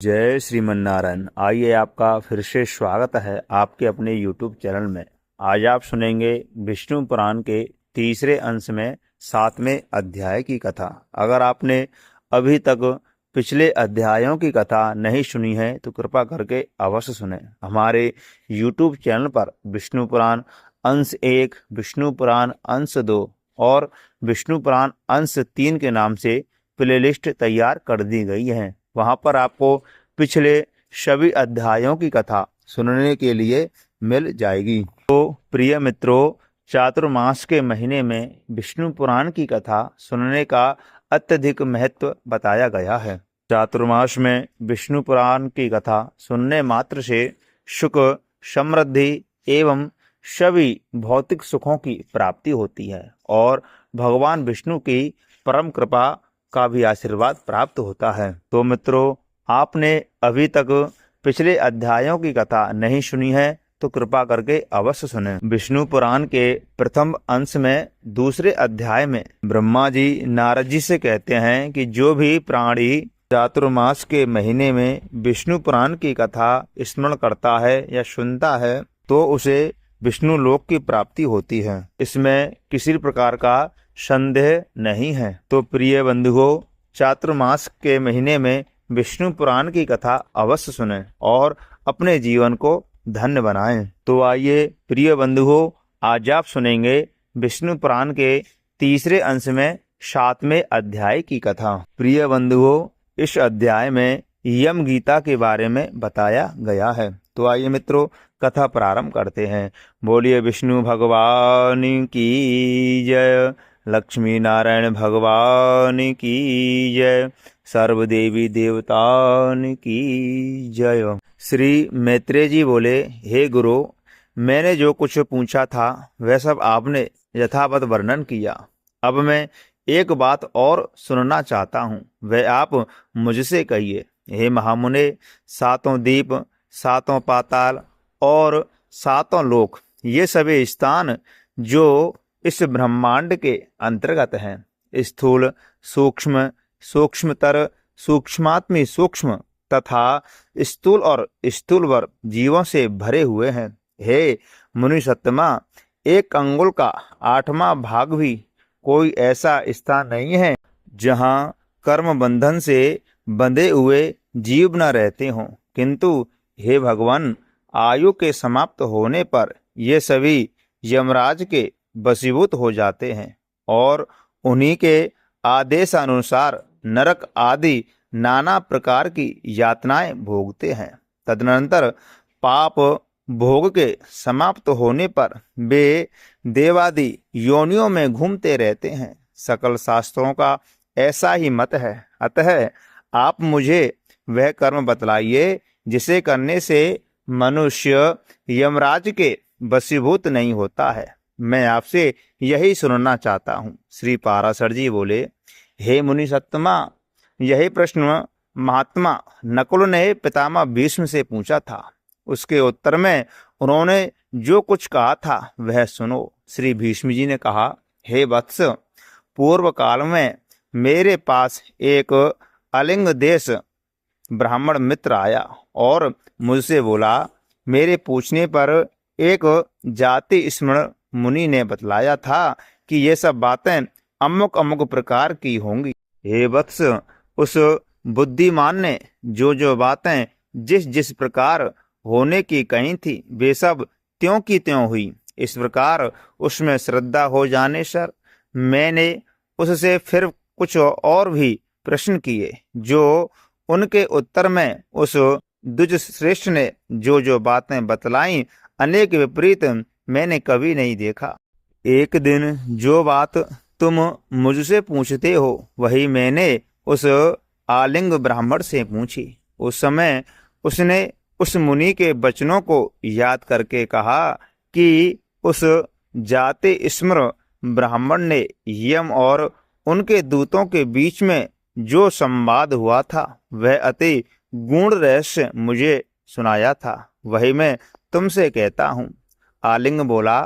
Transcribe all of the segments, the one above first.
जय श्रीमन नारायण। आइए, आपका फिर से स्वागत है आपके अपने YouTube चैनल में। आज आप सुनेंगे विष्णु पुराण के तीसरे अंश में 7वें अध्याय की कथा। अगर आपने अभी तक पिछले अध्यायों की कथा नहीं सुनी है तो कृपा करके अवश्य सुने। हमारे YouTube चैनल पर विष्णु पुराण अंश 1, विष्णु पुराण अंश 2 और विष्णु पुराण अंश 3 के नाम से प्लेलिस्ट तैयार कर दी गई है। वहां पर आपको पिछले सभी अध्यायों की कथा सुनने के लिए मिल जाएगी। तो प्रिय मित्रों, चातुर्मास के महीने में विष्णु पुराण की कथा सुनने का अत्यधिक महत्व बताया गया है। चातुर्मास में विष्णु पुराण की कथा सुनने मात्र से सुख, समृद्धि एवं सभी भौतिक सुखों की प्राप्ति होती है और भगवान विष्णु की परम कृपा का भी आशीर्वाद प्राप्त होता है। तो मित्रों, आपने अभी तक पिछले अध्यायों की कथा नहीं सुनी है तो कृपा करके अवश्य सुने। विष्णु पुराण के प्रथम अंश में दूसरे अध्याय में ब्रह्मा जी नारद जी से कहते हैं कि जो भी प्राणी चातुर्मास के महीने में विष्णु पुराण की कथा स्मरण करता है या सुनता है तो उसे विष्णु लोक की प्राप्ति होती है। इसमें किसी प्रकार का संदेह नहीं है। तो प्रिय बंधुओं, चातुर्मास के महीने में विष्णु पुराण की कथा अवश्य सुनें और अपने जीवन को धन्य बनाएं। तो आइए प्रिय बंधुओं, आज आप सुनेंगे विष्णु पुराण के तीसरे अंश में 7वें अध्याय की कथा। प्रिय बंधुओं, इस अध्याय में यम गीता के बारे में बताया गया है। तो आइए मित्रों, कथा प्रारंभ करते हैं। बोलिए विष्णु भगवान की जय, लक्ष्मी नारायण भगवान की जय, सर्व देवी देवतान की जय। श्री मैत्रेय जी बोले, हे गुरु, मैंने जो कुछ पूछा था वह सब आपने यथावत वर्णन किया। अब मैं एक बात और सुनना चाहता हूँ, वह आप मुझसे कहिए। हे महामुने, 7 दीप, 7 पाताल और 7 लोक, ये सभी स्थान जो इस ब्रह्मांड के अंतर्गत हैं, स्थूल, सूक्ष्म, सूक्ष्मतर, सूक्ष्मात्मी सूक्ष्म तथा स्थूल और स्थूलवर जीवों से भरे हुए हैं। हे मुनि सत्तमा, 1 अंगुल का 8वां भाग भी कोई ऐसा स्थान नहीं है जहाँ कर्म बंधन से बंधे हुए जीव न रहते हों। किंतु हे भगवान, आयु के समाप्त होने पर ये सभी यमराज के वशीभूत हो जाते हैं और उन्हीं के आदेशानुसार नरक आदि नाना प्रकार की यातनाएं भोगते हैं। तदनंतर पाप भोग के समाप्त होने पर वे देवादि योनियों में घूमते रहते हैं। सकल शास्त्रों का ऐसा ही मत है। अतः आप मुझे वह कर्म बतलाइए जिसे करने से मनुष्य यमराज के वशीभूत नहीं होता है। मैं आपसे यही सुनना चाहता हूँ। श्री पाराशर जी बोले, हे मुनि सत्तमा, यही प्रश्न महात्मा नकुल ने पितामह भीष्म से पूछा था। उसके उत्तर में उन्होंने जो कुछ कहा था वह सुनो। श्री भीष्म जी ने कहा, हे वत्स, पूर्व काल में मेरे पास एक अलिंग देश ब्राह्मण मित्र आया और मुझसे बोला। मेरे पूछने पर एक जाति स्मरण मुनि ने बतलाया था कि ये सब बातें अमुक अमुक प्रकार की होंगी। हे वत्स, उस बुद्धिमान ने जो जो बातें जिस जिस प्रकार होने की कही थी वे सब त्यों की त्यों हुई। इस प्रकार उसमें श्रद्धा हो जाने से मैंने उससे फिर कुछ और भी प्रश्न किए, जो उनके उत्तर में उस द्विज श्रेष्ठ ने जो जो बातें बतलाई अनेक विपरीत मैंने कभी नहीं देखा। एक दिन जो बात तुम मुझसे पूछते हो वही मैंने उस आलिंग ब्राह्मण से पूछी। उस समय उसने उस मुनि के वचनों को याद करके कहा कि उस जाति स्मर ब्राह्मण ने यम और उनके दूतों के बीच में जो संवाद हुआ था वह अति गूढ़ रहस्य मुझे सुनाया था, वही मैं तुमसे कहता हूँ। आलिंग बोला,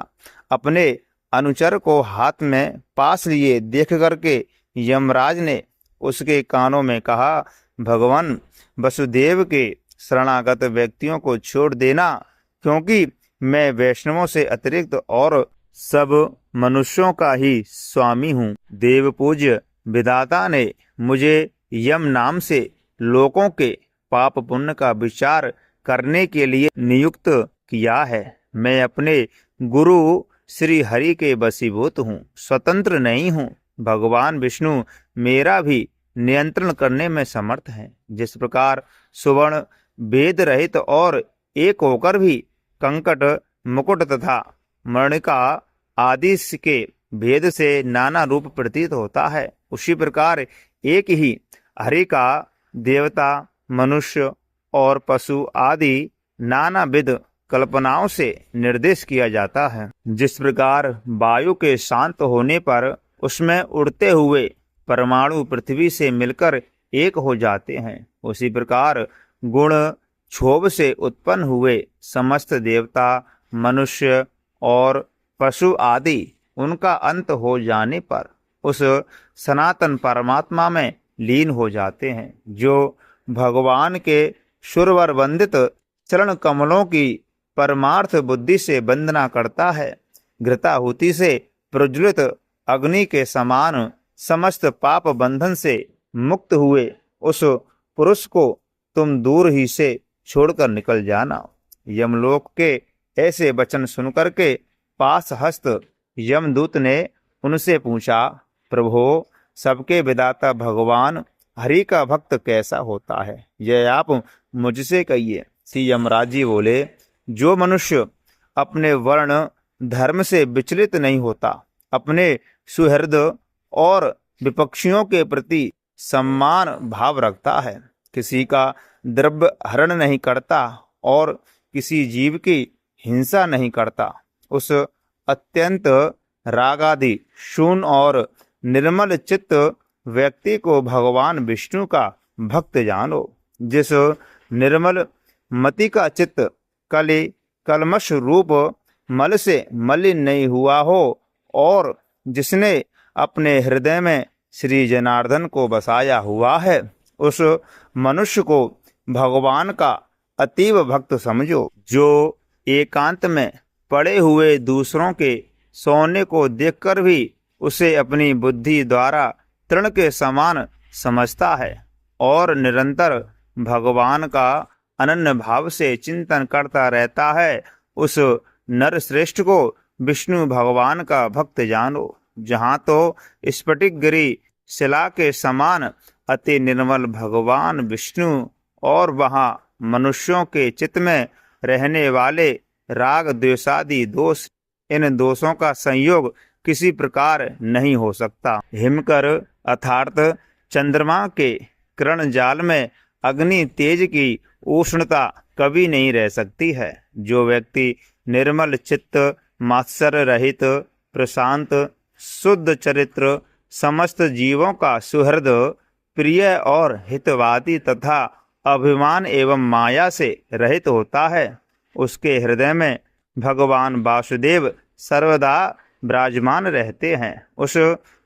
अपने अनुचर को हाथ में पास लिए देख करके यमराज ने उसके कानों में कहा, भगवान, वसुदेव के शरणागत व्यक्तियों को छोड़ देना, क्योंकि मैं वैष्णवों से अतिरिक्त और सब मनुष्यों का ही स्वामी हूँ। देवपूज्य विधाता ने मुझे यम नाम से लोगों के पाप पुण्य का विचार करने के लिए नियुक्त किया है। मैं अपने गुरु श्री हरि के वशीभूत हूँ, स्वतंत्र नहीं हूँ। भगवान विष्णु मेरा भी नियंत्रण करने में समर्थ हैं। जिस प्रकार सुवर्ण भेद रहित और एक होकर भी कंकट, मुकुट तथा मणिका आदि के भेद से नाना रूप प्रतीत होता है, उसी प्रकार एक ही हरि का देवता, मनुष्य और पशु आदि नाना विध कल्पनाओं से निर्देश किया जाता है। जिस प्रकार वायु के शांत होने पर उसमें उड़ते हुए परमाणु पृथ्वी से मिलकर एक हो जाते हैं, उसी प्रकार गुण क्षोभ से उत्पन्न हुए समस्त देवता, मनुष्य और पशु आदि उनका अंत हो जाने पर उस सनातन परमात्मा में लीन हो जाते हैं, जो भगवान के सुरवर वंदित चरण कमलों की परमार्थ बुद्धि से वंदना करता है। घृताहुति से प्रज्वलित अग्नि के समान समस्त पाप बंधन से मुक्त हुए उस पुरुष को तुम दूर ही से छोड़कर निकल जाना। यमलोक के ऐसे वचन सुनकर के पास हस्त यमदूत ने उनसे पूछा, प्रभो, सबके विधाता भगवान हरि का भक्त कैसा होता है, यह आप मुझसे कहिए। श्री यमराज जी बोले, जो मनुष्य अपने वर्ण धर्म से विचलित नहीं होता, अपने सुहृद और विपक्षियों के प्रति सम्मान भाव रखता है, किसी का द्रव्य हरण नहीं करता और किसी जीव की हिंसा नहीं करता, उस अत्यंत रागादि शून्य और निर्मल चित्त व्यक्ति को भगवान विष्णु का भक्त जानो। जिस निर्मल मति का चित्त कली कलमश रूप मल से मलिन नहीं हुआ हो और जिसने अपने हृदय में श्री जनार्दन को बसाया हुआ है, उस मनुष्य को भगवान का अतीव भक्त समझो। जो एकांत में पड़े हुए दूसरों के सोने को देखकर भी उसे अपनी बुद्धि द्वारा तृण के समान समझता है और निरंतर भगवान का अनन्य भाव से चिंतन करता रहता है, उस नर श्रेष्ठ को विष्णु भगवान का भक्त जानो। जहाँ तो स्फटिक गिरी शिला के समान अति निर्मल भगवान विष्णु और वहाँ मनुष्यों के चित्त में रहने वाले राग द्वेषादि दोष, इन दोषों का संयोग किसी प्रकार नहीं हो सकता। हिमकर अर्थात चंद्रमा के किरण जाल में अग्नि तेज की उष्णता कभी नहीं रह सकती है। जो व्यक्ति निर्मल चित्त, मात्सर्य रहित, प्रशांत, शुद्ध चरित्र, समस्त जीवों का सुहृद, प्रिय और हितवादी तथा अभिमान एवं माया से रहित होता है, उसके हृदय में भगवान वासुदेव सर्वदा विराजमान रहते हैं। उस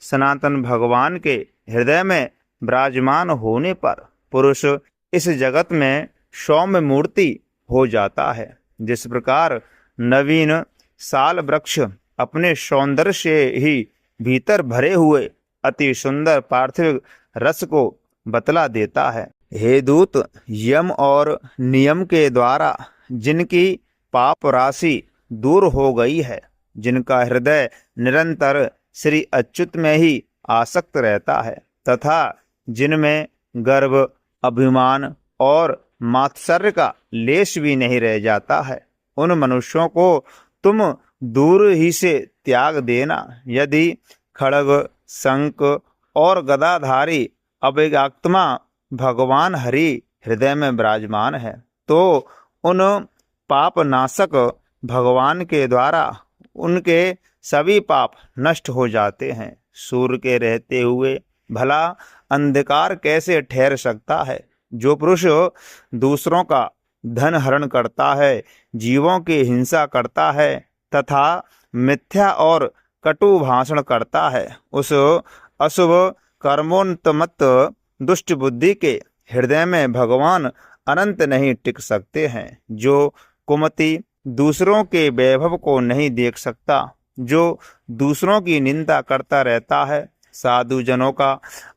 सनातन भगवान के हृदय में विराजमान होने पर पुरुष इस जगत में सौम्य मूर्ति हो जाता है। जिस प्रकार नवीन साल वृक्ष अपने सौंदर्य से ही भीतर भरे हुए अति सुंदर पार्थिव रस को बतला देता है। हे दूत, यम और नियम के द्वारा जिनकी पाप राशि दूर हो गई है, जिनका हृदय निरंतर श्री अच्युत में ही आसक्त रहता है तथा जिनमें गर्व, अभिमान और मात्सर्य का लेश भी नहीं रह जाता है, उन मनुष्यों को तुम दूर ही से त्याग देना। यदि खड्ग, शंख और गदाधारी अभिज्ञात्मा भगवान हरि हृदय में विराजमान है, तो उन पाप नाशक भगवान के द्वारा उनके सभी पाप नष्ट हो जाते हैं। सूर्य के रहते हुए भला अंधकार कैसे ठहर सकता है? जो पुरुष दूसरों का धन हरण करता है, जीवों की हिंसा करता है तथा मिथ्या और कटु भाषण करता है, उस अशुभ कर्मोन्मत्त दुष्ट बुद्धि के हृदय में भगवान अनंत नहीं टिक सकते हैं। जो कुमति दूसरों के वैभव को नहीं देख सकता, जो दूसरों की निंदा करता रहता है, साधु जनों का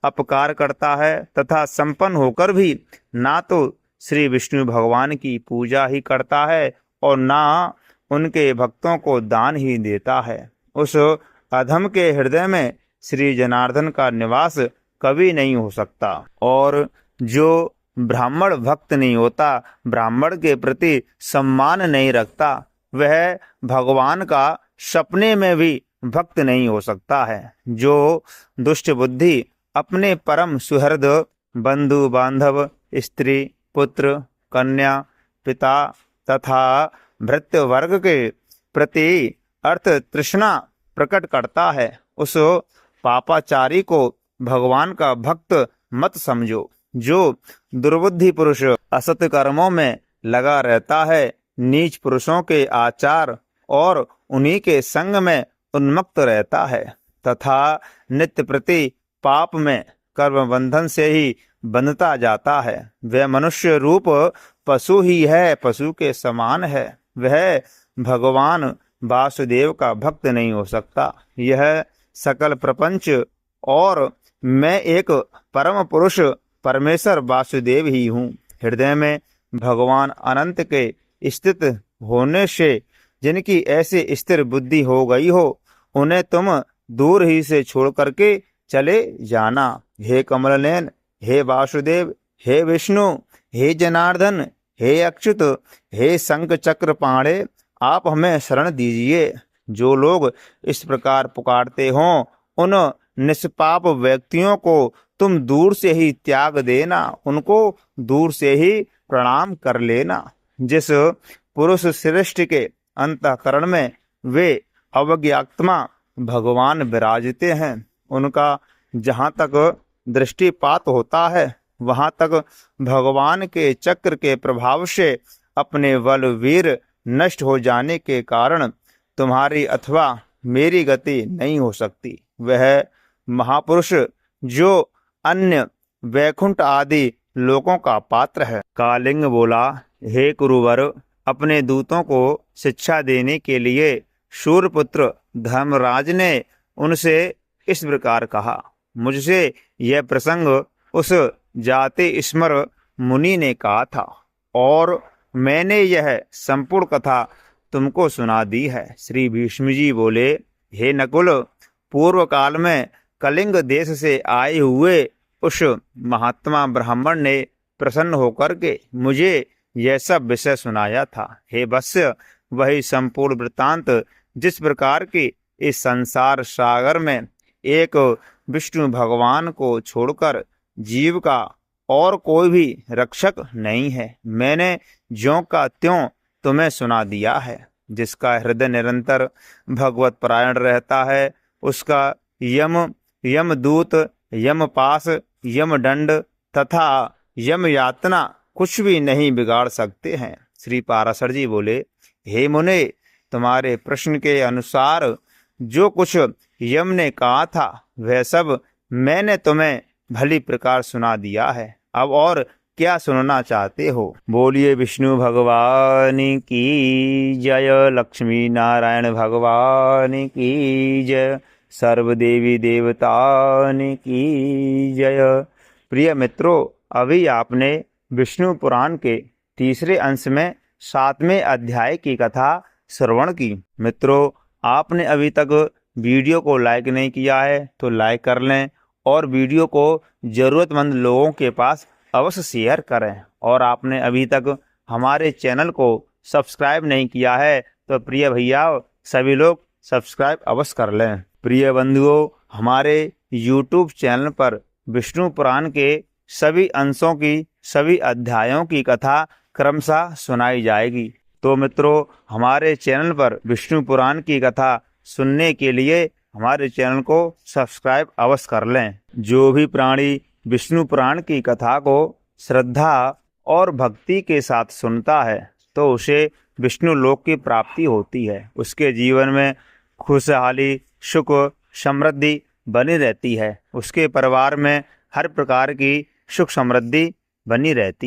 अपकार करता है तथा संपन्न होकर भी ना तो श्री विष्णु भगवान की पूजा ही करता है और ना उनके भक्तों को दान ही देता है, उस अधम के हृदय में श्री जनार्दन का निवास कभी नहीं हो सकता। और जो ब्राह्मण भक्त नहीं होता, ब्राह्मण के प्रति सम्मान नहीं रखता, वह भगवान का सपने में भी भक्त नहीं हो सकता है। जो दुष्ट बुद्धि अपने परम सुहृद बंधु बांधव, स्त्री, पुत्र, कन्या, पिता तथा भृत्य वर्ग के प्रति अर्थ तृष्णा प्रकट करता है, उस पापाचारी को भगवान का भक्त मत समझो। जो दुर्बुद्धि पुरुष असत कर्मों में लगा रहता है, नीच पुरुषों के आचार और उन्हीं के संग में उन्मत्त रहता है तथा नित्य प्रति पाप में कर्म बंधन से ही बंधता जाता है, वह मनुष्य रूप पशु ही है, पशु के समान है, वह भगवान वासुदेव का भक्त नहीं हो सकता। यह सकल प्रपंच और मैं एक परम पुरुष परमेश्वर वासुदेव ही हूँ। हृदय में भगवान अनंत के स्थित होने से जिनकी ऐसी स्थिर बुद्धि हो गई हो, उन्हें तुम दूर ही से छोड़ करके चले जाना। हे कमलनयन, हे वासुदेव, हे विष्णु, हे जनार्दन, हे अच्युत, हे शंख चक्र पाणे, आप हमें शरण दीजिए। जो लोग इस प्रकार पुकारते हों, उन निष्पाप व्यक्तियों को तुम दूर से ही त्याग देना, उनको दूर से ही प्रणाम कर लेना। जिस पुरुष श्रेष्ठ के अंतःकरण में वे अवज्ञात्मा भगवान विराजते हैं, उनका जहाँ तक दृष्टिपात होता है, वहाँ तक भगवान के चक्र के प्रभाव से अपने बल वीर नष्ट हो जाने के कारण तुम्हारी अथवा मेरी गति नहीं हो सकती। वह महापुरुष जो अन्य वैकुंठ आदि लोकों का पात्र है। कालिंग बोला, हे कुरुवर, अपने दूतों को शिक्षा देने के लिए शूरपुत्र धर्मराज ने उनसे इस प्रकार कहा। मुझसे यह प्रसंग उस जाति स्मर मुनि ने कहा था और मैंने यह संपूर्ण कथा तुमको सुना दी है। श्री भीष्म जी बोले, हे नकुल, पूर्व काल में कलिंग देश से आए हुए उस महात्मा ब्राह्मण ने प्रसन्न होकर के मुझे यह सब विषय सुनाया था। हे वत्स्य, वही संपूर्ण वृत्तांत जिस प्रकार की इस संसार सागर में एक विष्णु भगवान को छोड़कर जीव का और कोई भी रक्षक नहीं है, मैंने ज्यों का त्यों तुम्हें सुना दिया है। जिसका हृदय निरंतर भगवत परायण रहता है, उसका यमदूत, यमपास, यमदंड तथा यम यातना कुछ भी नहीं बिगाड़ सकते हैं। श्री पाराशर जी बोले, हे मुने, तुम्हारे प्रश्न के अनुसार जो कुछ यम ने कहा था वह सब मैंने तुम्हें भली प्रकार सुना दिया है। अब और क्या सुनना चाहते हो? बोलिए विष्णु भगवान की जय, लक्ष्मी नारायण भगवान की जय, सर्वदेवी देवतान की जय। प्रिय मित्रों, अभी आपने विष्णु पुराण के तीसरे अंश में 7वें अध्याय की कथा श्रवण की। मित्रों, आपने अभी तक वीडियो को लाइक नहीं किया है तो लाइक कर लें और वीडियो को ज़रूरतमंद लोगों के पास अवश्य शेयर करें। और आपने अभी तक हमारे चैनल को सब्सक्राइब नहीं किया है तो प्रिय भैया सभी लोग सब्सक्राइब अवश्य कर लें। प्रिय बंधुओं, हमारे YouTube चैनल पर विष्णु पुराण के सभी अंशों की, सभी अध्यायों की कथा क्रमशः सुनाई जाएगी। तो मित्रों, हमारे चैनल पर विष्णु पुराण की कथा सुनने के लिए हमारे चैनल को सब्सक्राइब अवश्य कर लें। जो भी प्राणी विष्णु पुराण की कथा को श्रद्धा और भक्ति के साथ सुनता है तो उसे विष्णु लोक की प्राप्ति होती है। उसके जीवन में खुशहाली, सुख, समृद्धि बनी रहती है। उसके परिवार में हर प्रकार की सुख समृद्धि बनी रहती